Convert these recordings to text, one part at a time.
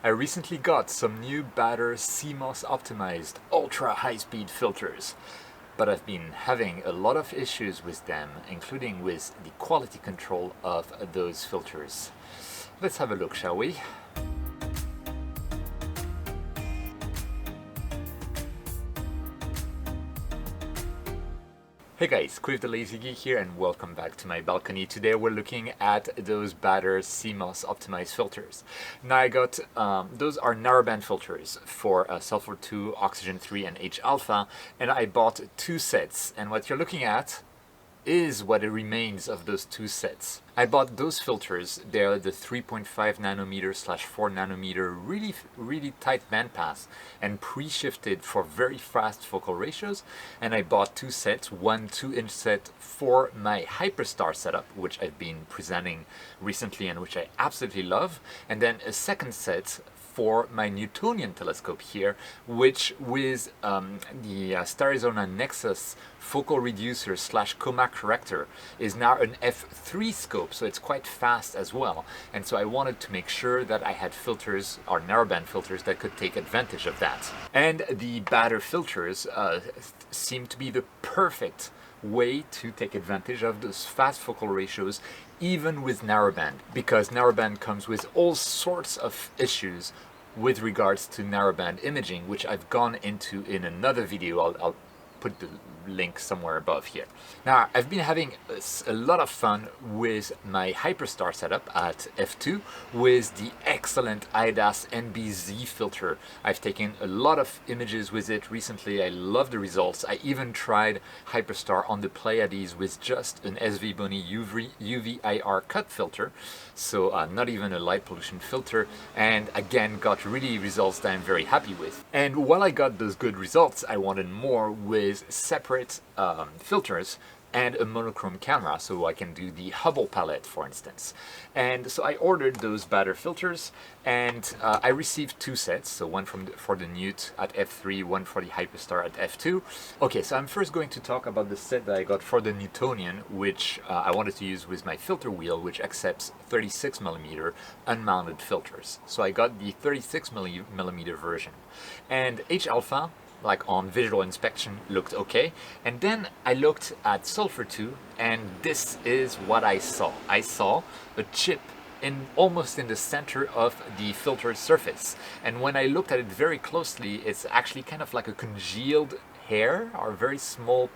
I recently got some new Baader CMOS-Optimized ultra high-speed filters, but I've been having a lot of issues with them, including with the quality control of those filters. Let's have a look, shall we? Hey guys, Quiv the Lazy Geek here and welcome back to my balcony. Today we're looking at those Baader CMOS optimized filters. Now I got, those are narrowband filters for sulfur 2, oxygen 3 and H alpha, and I bought two sets, and what you're looking at is what remains of those two sets. I bought those filters. They're the 3.5 nanometer / 4 nanometer, really tight bandpass and pre-shifted for very fast focal ratios. And I bought two sets, one 2-inch set for my Hyperstar setup, which I've been presenting recently and which I absolutely love, and then a second set for my Newtonian telescope here, which with the Starizona Nexus focal reducer / macrovector is now an f3 scope, so it's quite fast as well. And so I wanted to make sure that I had filters, or narrowband filters, that could take advantage of that. And the Baader filters seem to be the perfect way to take advantage of those fast focal ratios even with narrowband, because narrowband comes with all sorts of issues with regards to narrowband imaging, which I've gone into in another video. I'll put the link somewhere above here. Now, I've been having a lot of fun with my Hyperstar setup at f2 with the excellent IDAS NBZ filter. I've taken a lot of images with it recently. I love the results. I even tried Hyperstar on the Pleiades with just an SVBony UV IR cut filter, so not even a light pollution filter, and again got really results that I'm very happy with. And while I got those good results, I wanted more with separate filters and a monochrome camera, so I can do the Hubble palette, for instance. And so I ordered those Baader filters, and I received two sets, so one for the Newt at f3, one for the Hyperstar at f2. Okay, so I'm first going to talk about the set that I got for the Newtonian, which I wanted to use with my filter wheel, which accepts 36mm unmounted filters. So I got the 36mm version. And H alpha, like on visual inspection, looked okay. And then I looked at sulfur 2, and this is what I saw. I saw a chip almost in the center of the filter surface. And when I looked at it very closely, it's actually kind of like a congealed hair, or a very small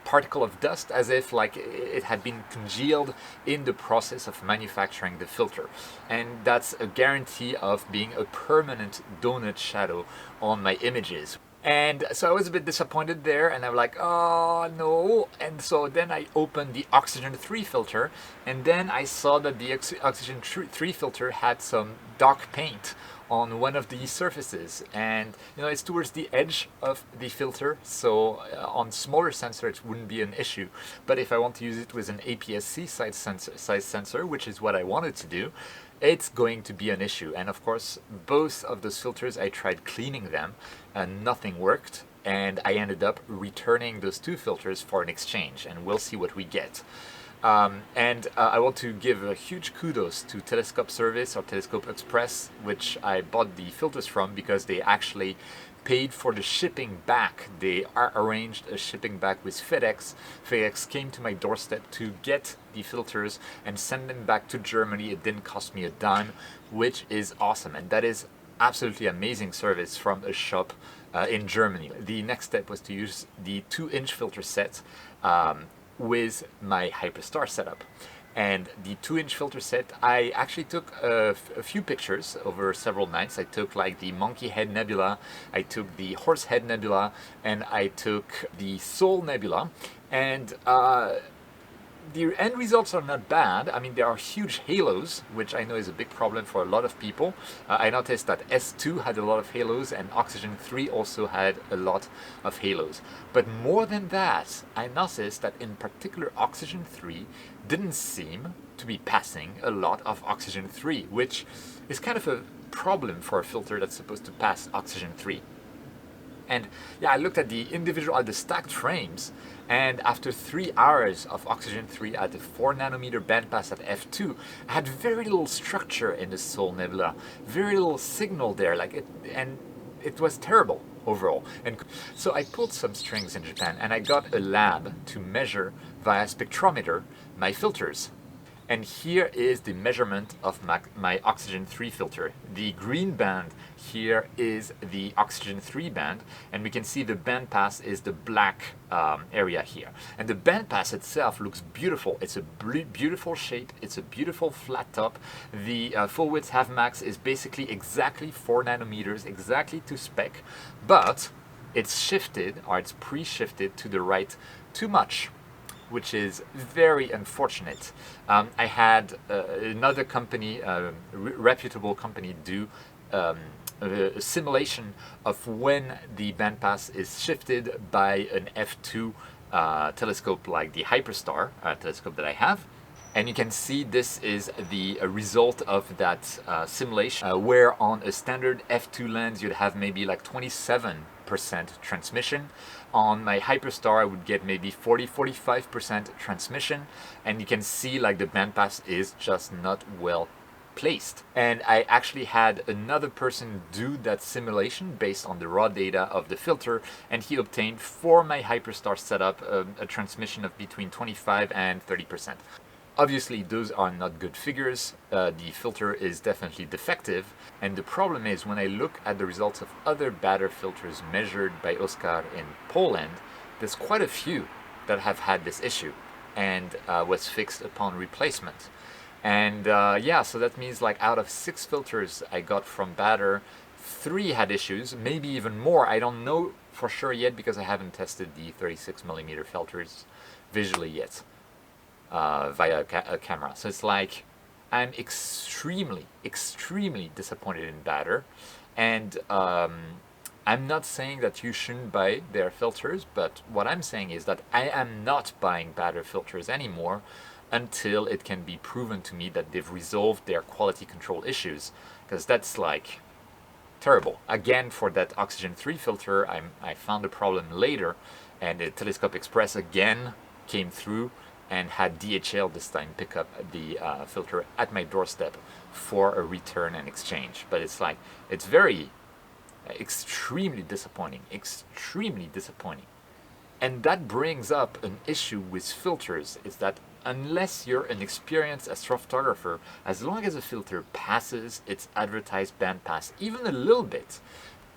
particle of dust, as if like it had been congealed in the process of manufacturing the filter. And that's a guarantee of being a permanent donut shadow on my images. And so I was a bit disappointed there, and I'm like, oh no. And so then I opened the oxygen 3 filter, and then I saw that the oxygen 3 filter had some dark paint on one of the surfaces, and you know, it's towards the edge of the filter, so on smaller sensor it wouldn't be an issue. But if I want to use it with an APS-C size sensor, which is what I wanted to do, it's going to be an issue. And of course, both of those filters, I tried cleaning them and nothing worked, and I ended up returning those two filters for an exchange, and we'll see what we get. I want to give a huge kudos to Telescope Service, or Telescope Express, which I bought the filters from, because they actually paid for the shipping back. They arranged a shipping back with FedEx. FedEx came to my doorstep to get the filters and send them back to Germany. It didn't cost me a dime, which is awesome. And that is absolutely amazing service from a shop in Germany. The next step was to use the 2-inch filter set with my Hyperstar setup. And the 2-inch filter set, I actually took a few pictures over several nights. I took like the Monkey Head Nebula, I took the Horse Head Nebula, and I took the Soul Nebula. And the end results are not bad. I mean, there are huge halos, which I know is a big problem for a lot of people. I noticed that S2 had a lot of halos, and Oxygen 3 also had a lot of halos. But more than that, I noticed that in particular Oxygen 3 didn't seem to be passing a lot of Oxygen 3, which is kind of a problem for a filter that's supposed to pass Oxygen 3. And yeah, I looked at the stacked frames, and after 3 hours of oxygen 3 at the 4 nanometer bandpass at f2, I had very little structure in the Sol Nebula, very little signal there, and it was terrible overall. And so I pulled some strings in Japan, and I got a lab to measure via spectrometer my filters. And here is the measurement of my oxygen 3 filter. The green band here is the oxygen 3 band, and we can see the band pass is the black area here. And the band pass itself looks beautiful. It's a beautiful shape. It's a beautiful flat top. The full width half max is basically exactly 4 nanometers, exactly to spec, but it's shifted, or it's pre-shifted to the right too much, which is very unfortunate. I had another company, reputable company, do a simulation of when the bandpass is shifted by an f2 telescope like the Hyperstar telescope that I have. And you can see this is the result of that simulation, where on a standard f2 lens you'd have maybe like 27% transmission. On my Hyperstar I would get maybe 40-45% transmission, and you can see like the bandpass is just not well placed. And I actually had another person do that simulation based on the raw data of the filter, and he obtained for my Hyperstar setup a transmission of between 25 and 30%. Obviously, those are not good figures. The filter is definitely defective, and the problem is when I look at the results of other Baader filters measured by Oskar in Poland, there's quite a few that have had this issue and was fixed upon replacement. And yeah, so that means like out of 6 filters I got from Baader, 3 had issues, maybe even more. I don't know for sure yet because I haven't tested the 36mm filters visually yet. Via a camera. So it's like I'm extremely disappointed in Baader, and I'm not saying that you shouldn't buy their filters, but what I'm saying is that I am not buying Baader filters anymore until it can be proven to me that they've resolved their quality control issues, because that's like terrible. Again, for that oxygen 3 filter, I found a problem later, and the Telescope Express again came through and had DHL this time pick up the filter at my doorstep for a return and exchange. But it's like, it's very extremely disappointing. And that brings up an issue with filters, is that unless you're an experienced astrophotographer, as long as a filter passes its advertised bandpass even a little bit,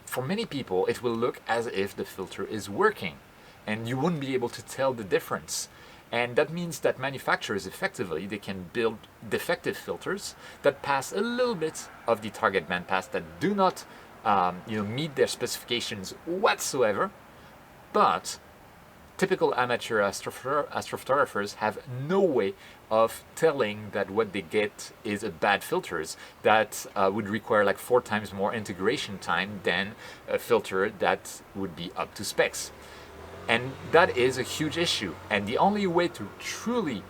for many people it will look as if the filter is working, and you wouldn't be able to tell the difference. And that means that manufacturers effectively, they can build defective filters that pass a little bit of the target bandpass, that do not meet their specifications whatsoever, but typical amateur astrophotographers have no way of telling that what they get is a bad filters that would require like 4 times more integration time than a filter that would be up to specs. And that is a huge issue. And the only way to truly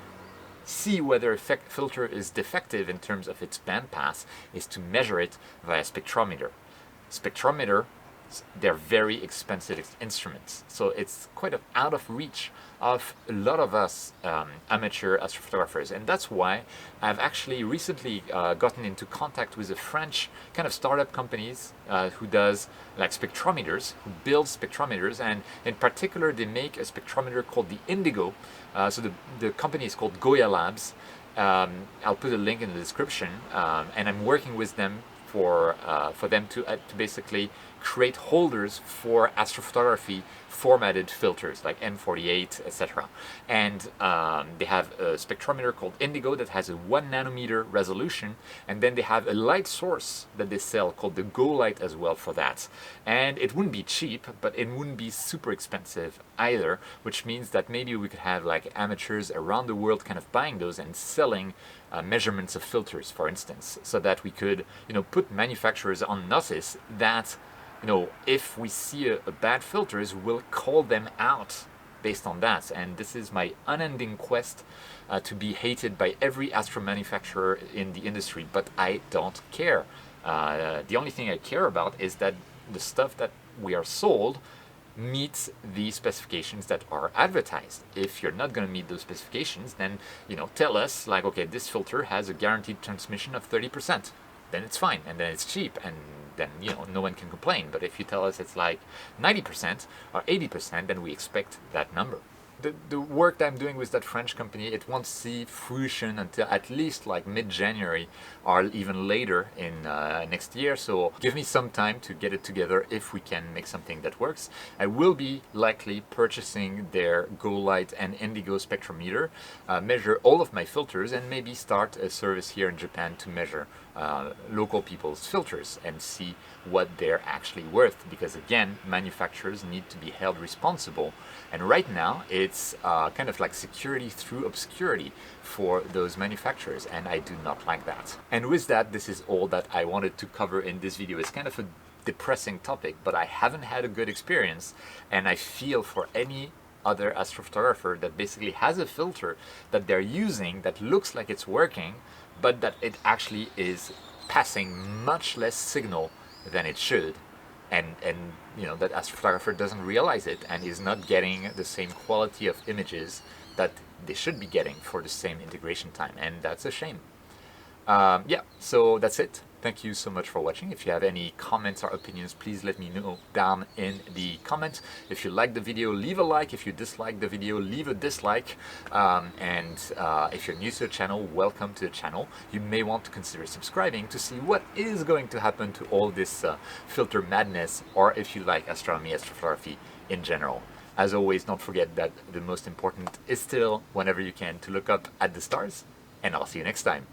see whether a filter is defective in terms of its bandpass is to measure it via spectrometer. Spectrometer, they're very expensive instruments, so it's quite out of reach of a lot of us amateur astrophotographers. And that's why I've actually recently gotten into contact with a French kind of startup companies who does like spectrometers, who build spectrometers, and in particular they make a spectrometer called the Indigo. So the company is called Goya Labs. I'll put a link in the description, and I'm working with them for them to basically create holders for astrophotography formatted filters like M48, etc. And they have a spectrometer called Indigo that has a 1 nanometer resolution, and then they have a light source that they sell called the Go Light as well for that. And it wouldn't be cheap, but it wouldn't be super expensive either, which means that maybe we could have like amateurs around the world kind of buying those and selling measurements of filters, for instance, so that we could put manufacturers on notice that if we see a bad filters, we'll call them out based on that. And this is my unending quest to be hated by every astro manufacturer in the industry, but I don't care. The only thing I care about is that the stuff that we are sold meets the specifications that are advertised. If you're not going to meet those specifications, then tell us like, okay, this filter has a guaranteed transmission of 30%. Then it's fine, and then it's cheap, and then no one can complain. But if you tell us it's like 90% or 80%, then we expect that number. The work that I'm doing with that French company, it won't see fruition until at least like mid-January or even later in next year. So give me some time to get it together if we can make something that works. I will be likely purchasing their Go Light and Indigo spectrometer, measure all of my filters, and maybe start a service here in Japan to measure local people's filters and see what they're actually worth, because again, manufacturers need to be held responsible, and right now it's kind of like security through obscurity for those manufacturers, and I do not like that. And with that, this is all that I wanted to cover in this video. It's kind of a depressing topic, but I haven't had a good experience, and I feel for any other astrophotographer that basically has a filter that they're using that looks like it's working, but that it actually is passing much less signal than it should, and that astrophotographer doesn't realize it and is not getting the same quality of images that they should be getting for the same integration time, and that's a shame. Yeah, so that's it. Thank you so much for watching. If you have any comments or opinions, please let me know down in the comments. If you like the video, leave a like. If you dislike the video, leave a dislike. And if you're new to the channel, welcome to the channel. You may want to consider subscribing to see what is going to happen to all this filter madness, or if you like astronomy, astrophotography in general. As always, don't forget that the most important is still, whenever you can, to look up at the stars, and I'll see you next time.